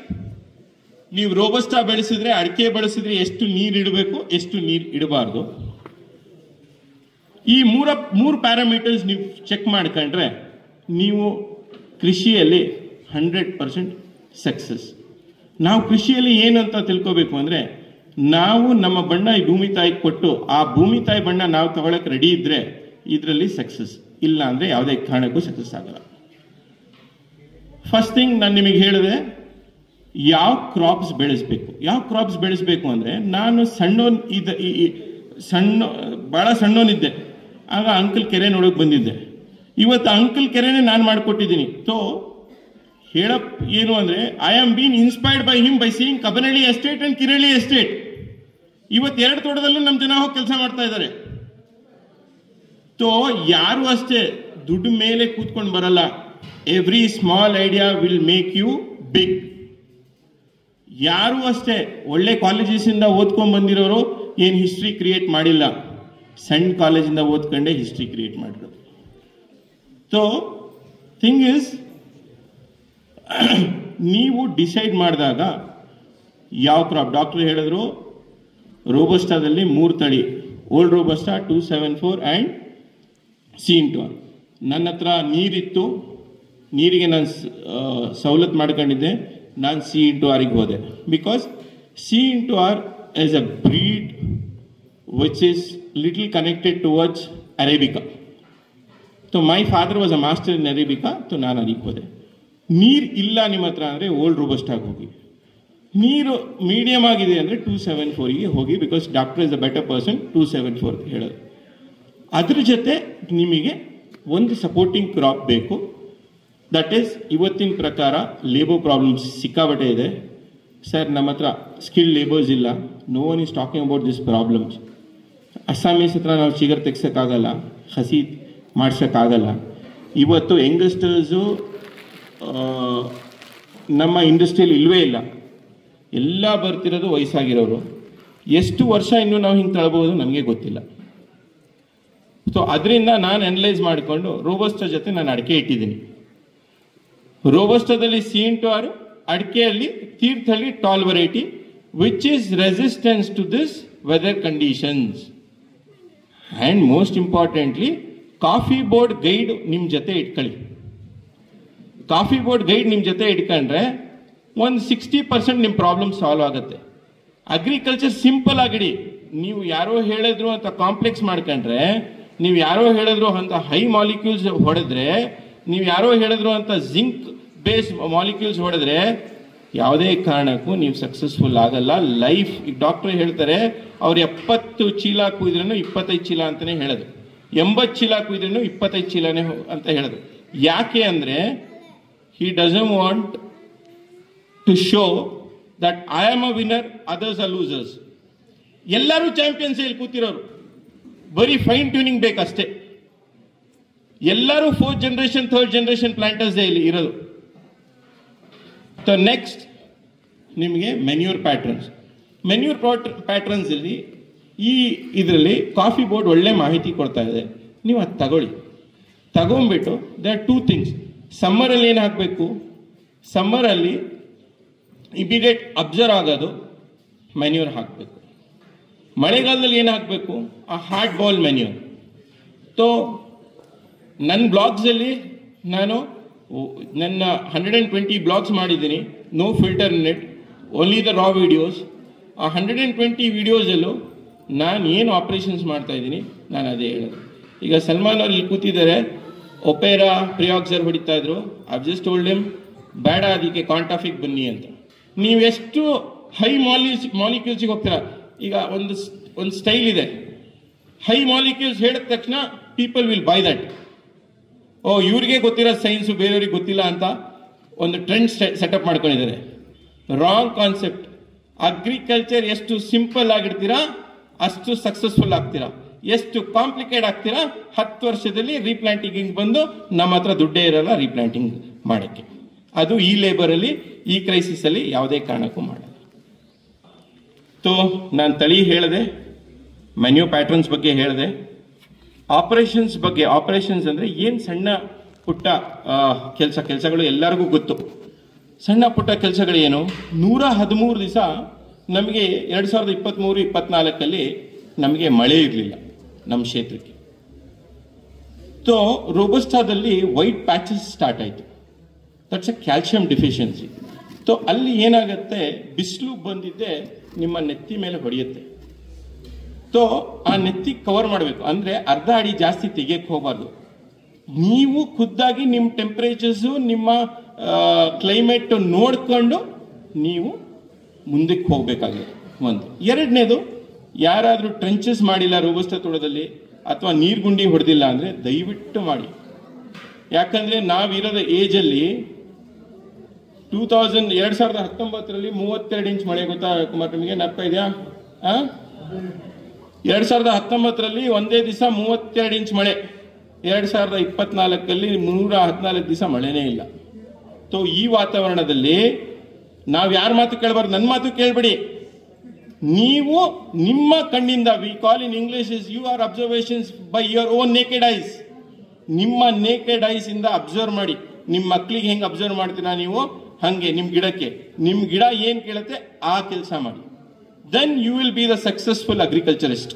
ನೀವು ರೋಬಸ್ಟಾ ಬೆಳೆಸಿದ್ರೆ, ಅಡಿಕೆ ಬೆಳೆಸಿದ್ರೆ ಎಷ್ಟು ನೀರು ಇಡಬೇಕು, ಎಷ್ಟು ನೀರು ಇಡಬಾರ್ದು, ಈ ಮೂರು ಪ್ಯಾರಾಮೀಟರ್ಸ್ ನೀವು ಚೆಕ್ ಮಾಡ್ಕೊಂಡ್ರೆ ನೀವು ಕೃಷಿಯಲ್ಲಿ 100% ಸಕ್ಸಸ್. ನಾವು ಕೃಷಿಯಲ್ಲಿ ಏನಂತ ತಿಳ್ಕೋಬೇಕು ಅಂದರೆ, ನಾವು ನಮ್ಮ ಬಣ್ಣ ಈ ಭೂಮಿ ತಾಯಿಗೆ ಕೊಟ್ಟು ಆ ಭೂಮಿ ತಾಯಿ ಬಣ್ಣ ನಾವು ತಗೊಳಕ್ಕೆ ರೆಡಿ ಇದ್ರೆ ಇದರಲ್ಲಿ ಸಕ್ಸಸ್. ಇಲ್ಲ ಅಂದರೆ ಯಾವುದೇ ಕಾರಣಕ್ಕೂ ಸಕ್ಸಸ್ ಆಗಲ್ಲ. ಫಸ್ಟ್ ಥಿಂಗ್ ನಾನು ನಿಮಗೆ ಹೇಳಿದೆ, ಯಾವ ಕ್ರಾಪ್ಸ್ ಬೆಳೆಸಬೇಕು ಅಂದರೆ, ನಾನು ಭಾಳ ಸಣ್ಣವನಿದ್ದೆ, ಆಗ ಅಂಕಲ್ ಕೆರೆ ನೋಡೋಕೆ ಬಂದಿದ್ದೆ. ಇವತ್ತು ಅಂಕಲ್ ಕೆರೆನೇ ನಾನು ಮಾಡಿಕೊಟ್ಟಿದ್ದೀನಿ. ಸೊ ಏನು ಅಂದರೆ, I am been inspired by him by seeing Kabanahalli estate and Kiralli estate. ಇವತ್ತು 2 ತೋಟದಲ್ಲೂ ನಮ್ಮ ಜನ ಹೋಗಿ ಕೆಲಸ ಮಾಡ್ತಾ ಇದ್ದಾರೆ. ಸೊ ಯಾರು ಅಷ್ಟೇ ದುಡ್ಡು ಮೇಲೆ ಕೂತ್ಕೊಂಡು ಬರಲ್ಲ. Every small idea will make you big. ಯಾರು ಅಷ್ಟೇ ಒಳ್ಳೆ ಕಾಲೇಜಸ್ಸಿಂದ ಓದ್ಕೊಂಡ್ ಬಂದಿರೋರು ಏನು ಹಿಸ್ಟ್ರಿ ಕ್ರಿಯೇಟ್ ಮಾಡಿಲ್ಲ, ಸಣ್ಣ ಕಾಲೇಜಿಂದ ಓದ್ಕೊಂಡೇ ಹಿಸ್ಟ್ರಿ ಕ್ರಿಯೇಟ್ ಮಾಡಿರೋದು. ಸೊ ಥಿಂಗ್ ಇಸ್, ನೀವು ಡಿಸೈಡ್ ಮಾಡಿದಾಗ ಯಾವ ಕ್ರಾಪ್, ಡಾಕ್ಟರ್ ಹೇಳಿದ್ರು ರೋಬಸ್ಟಾದಲ್ಲಿ 3 ತಳಿ, ಓಲ್ಡ್ ರೋಬಸ್ಟಾ, 274 ಆ್ಯಂಡ್ C/R. ನನ್ನ ಹತ್ರ ನೀರಿತ್ತು, ನೀರಿಗೆ ನಾನು ಸವಲತ್ತು ಮಾಡ್ಕೊಂಡಿದ್ದೆ, ನಾನು C/Rಗೆ ಹೋದೆ. Because C/R is a breed which is little connected towards Arabica. So my father was a master in Arabica, so ನಾನು ಅದಕ್ಕೆ ಹೋದೆ. ನೀರು ಇಲ್ಲ ನಿಮ್ಮ ಹತ್ರ ಅಂದರೆ ಓಲ್ಡ್ ರೋಬಸ್ಟಾಗಿ ಹೋಗಿ, ನೀರು ಮೀಡಿಯಮ್ ಆಗಿದೆ ಅಂದರೆ 274ಗೆ ಹೋಗಿ, because doctor is a better person 274 ಹೇಳೋದು. ಅದ್ರ ಜೊತೆ ನಿಮಗೆ ಒಂದು ಸಪೋರ್ಟಿಂಗ್ ಕ್ರಾಪ್ ಬೇಕು. ದಟ್ ಈಸ್, ಇವತ್ತಿನ ಪ್ರಕಾರ ಲೇಬರ್ ಪ್ರಾಬ್ಲಮ್ಸ್ ಸಿಕ್ಕಾಬಟ್ಟೆ ಇದೆ ಸರ್. ನಮ್ಮ ಹತ್ರ ಸ್ಕಿಲ್ಡ್ ಲೇಬರ್ಸ್ ಇಲ್ಲ. No one is talking about this problems. Assamese ಹತ್ರ ನಾವು ಚಿಗರ್ ತೆಗ್ಸೋಕ್ಕಾಗಲ್ಲ, ಹಸಿ ಮಾಡ್ಸೋಕ್ಕಾಗಲ್ಲ. ಇವತ್ತು ಯಂಗಸ್ಟರ್ಸು ನಮ್ಮ ಇಂಡಸ್ಟ್ರಿಯಲ್ಲಿ ಇಲ್ಲವೇ ಇಲ್ಲ. ಎಲ್ಲ ಬರ್ತಿರೋದು ವಯಸ್ಸಾಗಿರೋರು. ಎಷ್ಟು ವರ್ಷ ಇನ್ನೂ ನಾವು ಹಿಂಗೆ ತಳ್ಬೋದು ನಮಗೆ ಗೊತ್ತಿಲ್ಲ. ಸೊ ಅದರಿಂದ ನಾನು ಅನಲೈಸ್ ಮಾಡಿಕೊಂಡು ರೋಬಸ್ಟಾ ಜೊತೆ ನಾನು ಅಡಿಕೆ ಇಟ್ಟಿದ್ದೀನಿ. ರೋಬಸ್ಟಾದಲ್ಲಿ C/R, ಅಡಿಕೆಯಲ್ಲಿ Thirthahalli tall variety which is resistance to this weather conditions. And most importantly, coffee board guide ನಿಮ್ಮ ಜೊತೆ ಇಟ್ಕೊಳ್ಳಿ. ಕಾಫಿ ಬೋರ್ಡ್ ಗೈಡ್ ನಿಮ್ಮ ಜೊತೆ ಇಟ್ಕೊಂಡ್ರೆ ಒಂದು 60% ನಿಮ್ಮ ಪ್ರಾಬ್ಲಮ್ ಸಾಲ್ವ್ ಆಗುತ್ತೆ. ಅಗ್ರಿಕಲ್ಚರ್ ಸಿಂಪಲ್ ಆಗಿಡಿ. ನೀವು ಯಾರೋ ಹೇಳಿದ್ರು ಅಂತ ಕಾಂಪ್ಲೆಕ್ಸ್ ಮಾಡ್ಕೊಂಡ್ರೆ, ನೀವು ಯಾರೋ ಹೇಳಿದ್ರು ಅಂತ ಹೈ ಮಾಲಿಕ್ಯೂಲ್ಸ್ ಹೊಡೆದ್ರೆ, ನೀವು ಯಾರೋ ಹೇಳಿದ್ರು ಅಂತ ಜಿಂಕ್ ಬೇಸ್ ಮಾಲಿಕ್ಯೂಲ್ಸ್ ಹೊಡೆದ್ರೆ ಯಾವುದೇ ಕಾರಣಕ್ಕೂ ನೀವು ಸಕ್ಸಸ್ಫುಲ್ ಆಗಲ್ಲ. ಲೈಫ್, ಈಗ ಡಾಕ್ಟರ್ ಹೇಳ್ತಾರೆ, ಅವ್ರು 70 ಚೀಲ ಕುಯ್ದ್ರೂ 25 ಚೀಲ ಅಂತಲೇ ಹೇಳೋದು, 80 ಚೀಲ ಕುಯ್ದ್ರೂ 25 ಚೀಲನೇ ಅಂತ ಹೇಳೋದು. ಯಾಕೆ ಅಂದರೆ, he doesn't want to show that I am a winner, others are losers. ಎಲ್ಲರೂ ಚಾಂಪಿಯನ್ಸ್ ಇಲ್ಲಿ ಕೂತಿರೋರು, ಬರೀ ಫೈನ್ ಟ್ಯೂನಿಂಗ್ ಬೇಕಷ್ಟೇ. ಎಲ್ಲರೂ 4th generation 3rd generation planters ಇಲ್ಲಿ ಇರೋದು. ಸೊ ನೆಕ್ಸ್ಟ್ ನಿಮಗೆ ಮೆನ್ಯೂರ್ ಪ್ಯಾಟ್ರನ್ಸ್ ಇಲ್ಲಿ ಈ ಇದರಲ್ಲಿ ಕಾಫಿ ಬೋರ್ಡ್ ಒಳ್ಳೆ ಮಾಹಿತಿ ಕೊಡ್ತಾ ಇದೆ. ನೀವು ಅದು ತಗೊಂಡ್ಬಿಟ್ಟು ದೇ ಆರ್ 2 ಥಿಂಗ್ಸ್. ಸಮ್ಮರಲ್ಲಿ ಏನು ಹಾಕಬೇಕು, ಸಮ್ಮರಲ್ಲಿ ಇಮಿಡಿಯೇಟ್ ಅಬ್ಸರ್ವ್ ಆಗೋದು ಮೆನ್ಯೂರ್ ಹಾಕಬೇಕು. ಮಳೆಗಾಲದಲ್ಲಿ ಏನು ಹಾಕಬೇಕು, ಆ ಹಾರ್ಡ್ ಬಾಲ್ ಮೆನ್ಯೂರ್. ಸೊ ನನ್ನ ಬ್ಲಾಗ್ಸಲ್ಲಿ ನಾನು ನನ್ನ 120 ಬ್ಲಾಗ್ಸ್ ಮಾಡಿದ್ದೀನಿ, no filter in it, only the raw videos. ಆ 120 ವಿಡಿಯೋಸಲ್ಲೂ ನಾನು ಏನು ಆಪ್ರೇಷನ್ಸ್ ಮಾಡ್ತಾ ಇದ್ದೀನಿ ನಾನು ಅದೇ ಹೇಳೋದು. ಈಗ ಸಲ್ಮಾನ್ ಅವ್ರು ಇಲ್ಲಿ ಕೂತಿದ್ದಾರೆ, ಒಪೇರಾ ಪ್ರಿಯಾಕ್ಸರ್ ಹೊಡಿತಾ ಇದ್ರು. ಐವ್ ಜಸ್ಟ್ ಟೋಲ್ಡ್ ಹಿಮ್ ಬೇಡ ಅದಕ್ಕೆ ಕಾಂಟಾಫಿಕ್ ಬನ್ನಿ ಅಂತ. ನೀವೆಷ್ಟು ಹೈ ಮಾಲಿಕ್ಯೂಲ್ಸ್ಗೆ ಹೋಗ್ತೀರಾ, ಈಗ ಒಂದು ಸ್ಟೈಲ್ ಇದೆ, ಹೈ ಮಾಲಿಕ್ಯೂಲ್ಸ್ ಹೇಳಿದ ತಕ್ಷಣ ಪೀಪಲ್ ವಿಲ್ ಬೈ ದಟ್. ಓ ಇವ್ರಿಗೆ ಗೊತ್ತಿರೋ ಸೈನ್ಸು ಬೇರೆಯವ್ರಿಗೆ ಗೊತ್ತಿಲ್ಲ ಅಂತ ಒಂದು ಟ್ರೆಂಡ್ ಸೆಟಪ್ ಮಾಡ್ಕೊಂಡಿದ್ದಾರೆ. Wrong concept. ಅಗ್ರಿಕಲ್ಚರ್ ಎಷ್ಟು ಸಿಂಪಲ್ ಆಗಿರ್ತೀರಾ ಅಷ್ಟು ಸಕ್ಸಸ್ಫುಲ್ ಆಗ್ತೀರಾ. ಎಷ್ಟು ಕಾಂಪ್ಲಿಕೇಟ್ ಆಗ್ತೀರಾ 10 ವರ್ಷದಲ್ಲಿ ರೀಪ್ಲಾಂಟಿಂಗ್ ಬಂದು ನಮ್ಮ ಹತ್ರ ದುಡ್ಡೇ ಇರಲ್ಲ ರೀಪ್ಲಾಂಟಿಂಗ್ ಮಾಡೋಕ್ಕೆ. ಅದು ಈ ಲೇಬರಲ್ಲಿ ಈ ಕ್ರೈಸಿಸ್ ಅಲ್ಲಿ ಯಾವುದೇ ಕಾರಣಕ್ಕೂ ಮಾಡಲ್ಲ. ನಾನು ತಳಿ ಹೇಳಿದೆ, ಮೆನ್ಯೂ ಪ್ಯಾಟರ್ನ್ಸ್ ಬಗ್ಗೆ ಹೇಳಿದೆ, ಆಪರೇಷನ್ಸ್ ಬಗ್ಗೆ. ಆಪರೇಷನ್ಸ್ ಅಂದ್ರೆ ಏನು ಸಣ್ಣ ಪುಟ್ಟ ಕೆಲಸಗಳು ಎಲ್ಲರಿಗೂ ಗೊತ್ತು. ಸಣ್ಣ ಪುಟ್ಟ ಕೆಲಸಗಳು ಏನು? 113 ದಿವಸ ನಮಗೆ 2023-24 ನಮಗೆ ಮಳೆ ಇರಲಿಲ್ಲ ನಮ್ಮ ಕ್ಷೇತ್ರಕ್ಕೆ. ರೋಬಸ್ಟಾದಲ್ಲಿ ವೈಟ್ ಪ್ಯಾಚಸ್ ಸ್ಟಾರ್ಟ್ ಆಯಿತು. That's a calcium deficiency. ಅಲ್ಲಿ ಏನಾಗುತ್ತೆ, ಬಿಸಿಲು ಬಂದಿದ್ದೆ ನಿಮ್ಮ ನೆತ್ತಿ ಮೇಲೆ ಹೊಡೆಯುತ್ತೆ. ಆ ನೆತ್ತಿ ಕವರ್ ಮಾಡಬೇಕು ಅಂದ್ರೆ ಅರ್ಧ ಅಡಿ ಜಾಸ್ತಿ ತೆಗಿಯಕ್ಕೆ ಹೋಗಬಾರ್ದು. ನೀವು ಖುದ್ದಾಗಿ ನಿಮ್ಮ ಟೆಂಪರೇಚರ್ಸು ನಿಮ್ಮ ಕ್ಲೈಮೇಟ್ ನೋಡ್ಕೊಂಡು ನೀವು ಮುಂದಕ್ಕೆ ಹೋಗ್ಬೇಕಾಗಿದೆ. ಒಂದು. ಎರಡನೇದು, ಯಾರಾದರೂ ಟ್ರೆಂಚಸ್ ಮಾಡಿಲ್ಲ ರೋಬಸ್ಟಾ ತೋಟದಲ್ಲಿ ಅಥವಾ ನೀರ್ಗುಂಡಿ ಹೊಡೆದಿಲ್ಲ ಅಂದ್ರೆ ದಯವಿಟ್ಟು ಮಾಡಿ. ಯಾಕಂದ್ರೆ ನಾವಿರೋದ ಏಜಲ್ಲಿ 2019 32 ಇಂಚ್ ಮಳೆ, ಗೊತ್ತಾ ಕುಮಾರ್ ನಿಮಗೆ? ನೆನಪ ಇದೆಯಾ? 2019 ಒಂದೇ ದಿವಸ 32 ಇಂಚ್ ಮಳೆ. 2024 114 ದಿವಸ ಮಳೆನೇ ಇಲ್ಲ. ಈ ವಾತಾವರಣದಲ್ಲಿ ನಾವು ಯಾರ ಮಾತು ಕೇಳಬಾರ್ದು, ನನ್ನ ಮಾತು ಕೇಳಬೇಡಿ. ನೀವು ನಿಮ್ಮ ಕಣ್ಣಿಂದ, we call in English is you are observations by your own naked eyes. ನಿಮ್ಮ ನೇಕೆಡ್ ಐಸ್ ಇಂದ ಅಬ್ಸರ್ವ್ ಮಾಡಿ. ನಿಮ್ಮ ಮಕ್ಕಳಿಗೆ ಹೆಂಗೆ ಅಬ್ಸರ್ವ್ ಮಾಡ್ತೀರಾ ನೀವು, ಹಂಗೆ ನಿಮ್ಮ ಗಿಡಕ್ಕೆ, ನಿಮ್ಮ ಗಿಡ ಏನ್ ಕೇಳುತ್ತೆ ಆ ಕೆಲಸ ಮಾಡಿ. Then you will be the successful agriculturist.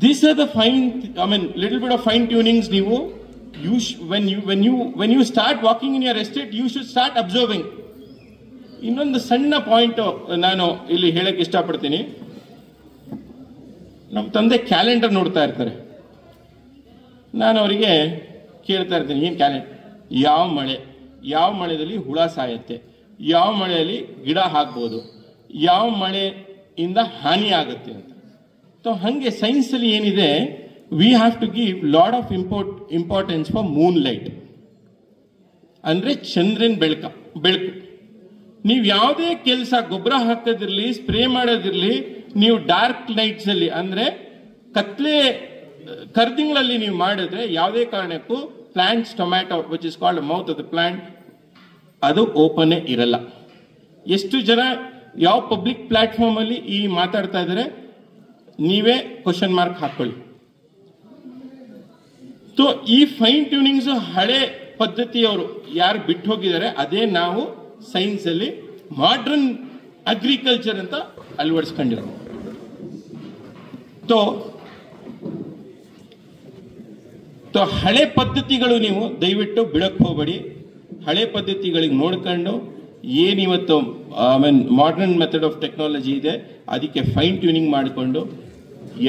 These are the little bit of fine tunings. When you start walking in your estate, you should start observing. ಇನ್ನೊಂದು ಸಣ್ಣ ಪಾಯಿಂಟ್ ನಾನು ಇಲ್ಲಿ ಹೇಳಕ್ ಇಷ್ಟಪಡ್ತೀನಿ. ನಮ್ಮ ತಂದೆ ಕ್ಯಾಲೆಂಡರ್ ನೋಡ್ತಾ ಇರ್ತಾರೆ. ನಾನು ಅವರಿಗೆ ಕೇಳ್ತಾ ಇರ್ತೀನಿ, ಏನು ಕ್ಯಾಲೆಂಡರ್? ಯಾವ ಮಳೆಯಲ್ಲಿ ಹುಳ ಸಾಯತ್ತೆ, ಯಾವ ಮಳೆಯಲ್ಲಿ ಗಿಡ ಹಾಕ್ಬೋದು, ಯಾವ ಮಳೆಯಿಂದ ಹಾನಿ ಆಗುತ್ತೆ ಅಂತ. ಹಂಗೆ ಸೈನ್ಸ್ ಅಲ್ಲಿ ಏನಿದೆ, we have to give lot of importance for moon light. ಅಂದ್ರೆ ಚಂದ್ರನ್ ಬೆಳಕು. ನೀವು ಯಾವುದೇ ಕೆಲಸ, ಗೊಬ್ಬರ ಹಾಕೋದಿರ್ಲಿ, ಸ್ಪ್ರೇ ಮಾಡೋದಿರ್ಲಿ, ನೀವು ಡಾರ್ಕ್ ನೈಟ್ಸ್ ಅಲ್ಲಿ ಅಂದ್ರೆ ಕರ್ದಿಂಗಳಲ್ಲಿ ನೀವು ಮಾಡಿದ್ರೆ ಯಾವುದೇ ಕಾರಣಕ್ಕೂ plants tomato which is called mouth of the plant ಅದು ಓಪನ್ ಇರಲ್ಲ. ಎಷ್ಟು ಜನ ಯಾವ ಪಬ್ಲಿಕ್ ಪ್ಲಾಟ್ಫಾರ್ಮ್ ಅಲ್ಲಿ ಈ ಮಾತಾಡ್ತಾ ಇದ್ದಾರೆ, ನೀವೇ ಕ್ವಶನ್ ಮಾರ್ಕ್ ಹಾಕೊಳ್ಳಿ. ಈ ಫೈನ್ ಟ್ಯೂನಿಂಗ್ಸ್ ಹಳೆ ಪದ್ಧತಿಯವರು ಯಾರು ಬಿಟ್ಟು ಹೋಗಿದ್ದಾರೆ, ಅದೇ ನಾವು ಸೈನ್ಸ್ ಅಲ್ಲಿ ಮಾಡರ್ನ್ ಅಗ್ರಿಕಲ್ಚರ್ ಅಂತ ಅಳವಡಿಸ್ಕೊಂಡಿರೋ. ಹಳೆ ಪದ್ಧತಿಗಳು ನೀವು ದಯವಿಟ್ಟು ಬಿಡಕ್ ಹೋಗಬೇಡಿ. ಹಳೆ ಪದ್ಧತಿಗಳಿಗೆ ನೋಡ್ಕೊಂಡು ಏನಿವತ್ತು ಮಾಡರ್ನ್ ಮೆಥಡ್ ಆಫ್ ಟೆಕ್ನಾಲಜಿ ಇದೆ ಅದಕ್ಕೆ ಫೈನ್ ಟ್ಯೂನಿಂಗ್ ಮಾಡಿಕೊಂಡು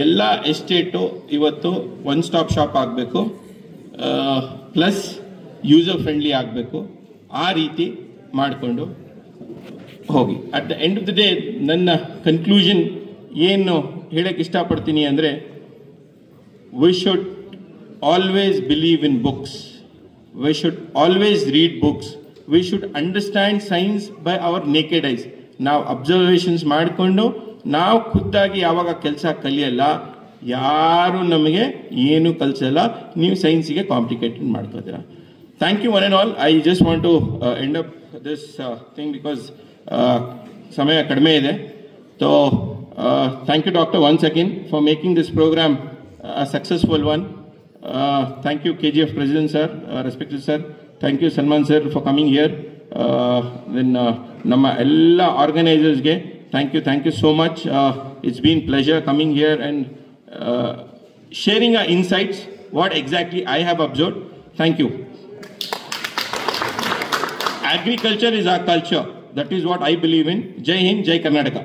ಎಲ್ಲ ಎಸ್ಟೇಟು ಇವತ್ತು ಒನ್ ಸ್ಟಾಪ್ ಶಾಪ್ ಆಗಬೇಕು, ಪ್ಲಸ್ ಯೂಸರ್ ಫ್ರೆಂಡ್ಲಿ ಆಗಬೇಕು. ಆ ರೀತಿ ಮಾಡಿಕೊಂಡು ಹೋಗಿ. At the end of the day ನನ್ನ ಕನ್ಕ್ಲೂಷನ್ ಏನು ಹೇಳಕ್ಕೆ ಇಷ್ಟಪಡ್ತೀನಿ ಅಂದರೆ, we should always believe in books, we should always read books, we should understand science by our naked ice. ನಾವು ಅಬ್ಸರ್ವೇಷನ್ಸ್ ಮಾಡಿಕೊಂಡು ನಾವು ಖುದ್ದಾಗಿ ಯಾವಾಗ ಕೆಲಸ ಕಲಿಯಲ್ಲ, ಯಾರು ನಮಗೆ ಏನು ಕಲಿಸಲ್ಲ, ನೀವು ಸೈನ್ಸಿಗೆ ಕಾಂಪ್ಲಿಕೇಟೆಡ್ ಮಾಡ್ಕೋತೀರಾ. Thank you one and all. I just want to end up this thing because ಸಮಯ ಕಡಿಮೆ ಇದೆ. Thank you doctor once again for making this programme a successful one. Thank you KGF President sir, respected sir. Thank you Salman sir for coming here. Then nama ella organizers ge thank you so much. It's been pleasure coming here and sharing our insights, what exactly I have observed. Thank you. Agriculture is our culture. That is what I believe in. Jai Hind, Jai Karnataka.